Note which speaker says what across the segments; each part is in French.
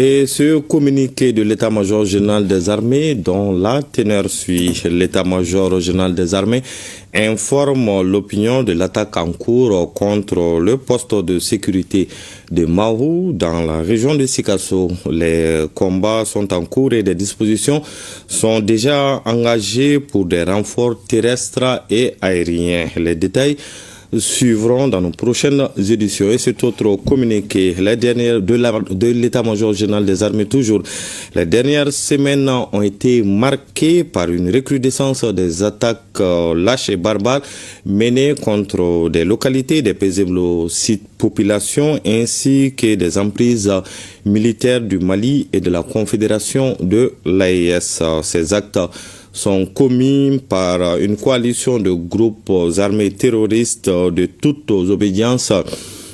Speaker 1: Et ce communiqué de l'état-major général des armées, dont la teneur suit: l'état-major général des armées informe l'opinion de l'attaque en cours contre le poste de sécurité de Mahou dans la région de Sikasso. Les combats sont en cours et des dispositions sont déjà engagées pour des renforts terrestres et aériens. Les détails suivront dans nos prochaines éditions. Et cet autre communiqué, les dernières de l'état-major général des armées toujours. Les dernières semaines ont été marquées par une recrudescence des attaques lâches et barbares menées contre des localités, des paisibles sites populations ainsi que des emprises militaires du Mali et de la Confédération de l'AES. Ces actes sont commis par une coalition de groupes armés terroristes de toutes obédiences,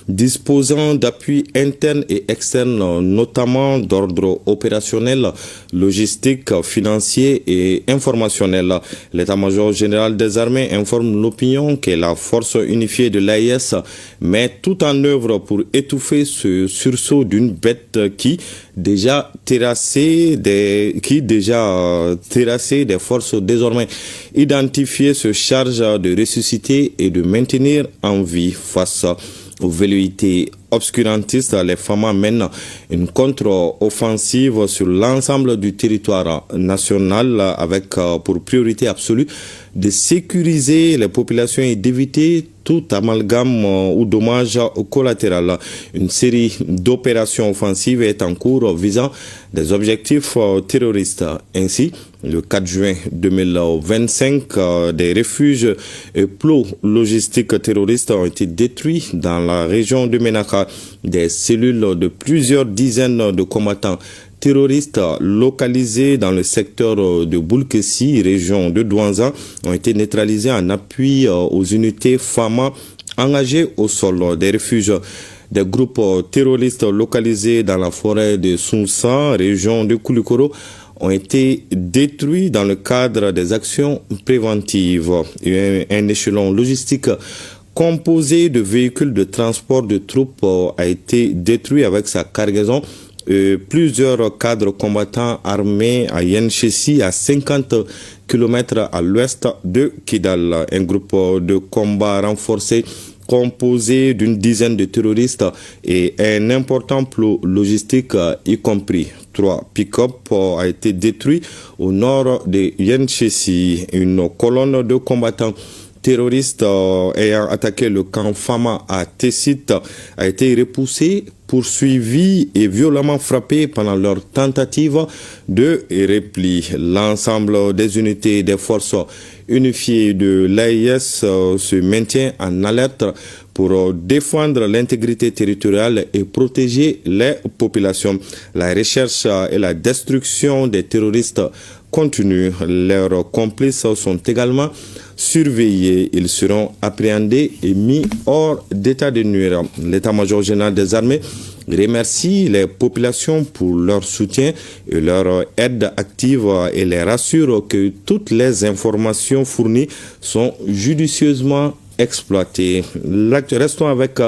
Speaker 1: disposant d'appuis internes et externes, notamment d'ordre opérationnel, logistique, financier et informationnel. L'état-major général des armées informe l'opinion que la force unifiée de l'AIS met tout en œuvre pour étouffer ce sursaut d'une bête qui déjà terrassé des forces désormais identifiées se charge de ressusciter et de maintenir en vie face aux velléités obscurantistes. Les FAMA mènent une contre-offensive sur l'ensemble du territoire national avec pour priorité absolue de sécuriser les populations et d'éviter tout amalgame ou dommage collatéral. Une série d'opérations offensives est en cours visant des objectifs terroristes. Ainsi, le 4 juin 2025, des refuges et plots logistiques terroristes ont été détruits dans la région de Ménaka. Des cellules de plusieurs dizaines de combattants terroristes localisés dans le secteur de Boulkessi, région de Douanza, ont été neutralisés en appui aux unités FAMA engagées au sol. Des refuges des groupes terroristes localisés dans la forêt de Sounsa, région de Koulikoro, ont été détruits dans le cadre des actions préventives. Un échelon logistique composé de véhicules de transport de troupes a été détruit avec sa cargaison. Plusieurs cadres combattants armés à Yenchessi, à 50 km à l'ouest de Kidal. Un groupe de combat renforcé composé d'une dizaine de terroristes et un important plot logistique, y compris 3 pick-up, a été détruit au nord de Yenchessi. Une colonne de combattants terroristes ayant attaqué le camp Fama à Tessit a été repoussée, poursuivie et violemment frappée pendant leur tentative de repli. L'ensemble des unités des forces unifiées de l'AIS se maintient en alerte pour défendre l'intégrité territoriale et protéger les populations. La recherche et la destruction des terroristes continuent. Leurs complices sont également surveillés. Ils seront appréhendés et mis hors d'état de nuire. L'état-major général des armées remercie les populations pour leur soutien et leur aide active et les rassure que toutes les informations fournies sont judicieusement exploitées. Restons avec